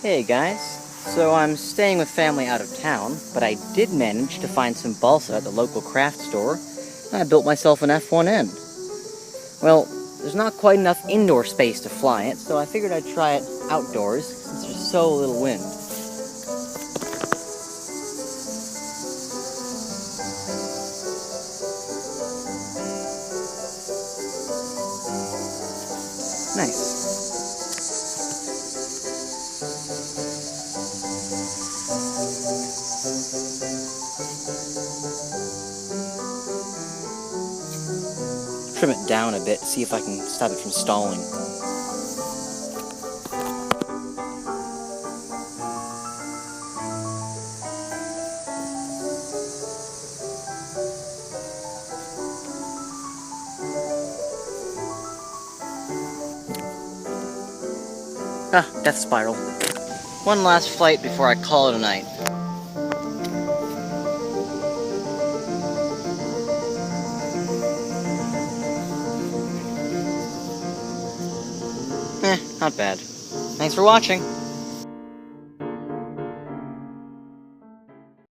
Hey guys, so I'm staying with family out of town, but I did manage to find some balsa at the local craft store, and I built myself an F1N. Well, there's not quite enough indoor space to fly it, so I figured I'd try it outdoors, since there's so little wind. Nice. Trim it down a bit, see if I can stop it from stalling. Ah, death spiral. One last flight before I call it a night. Not bad. Thanks for watching.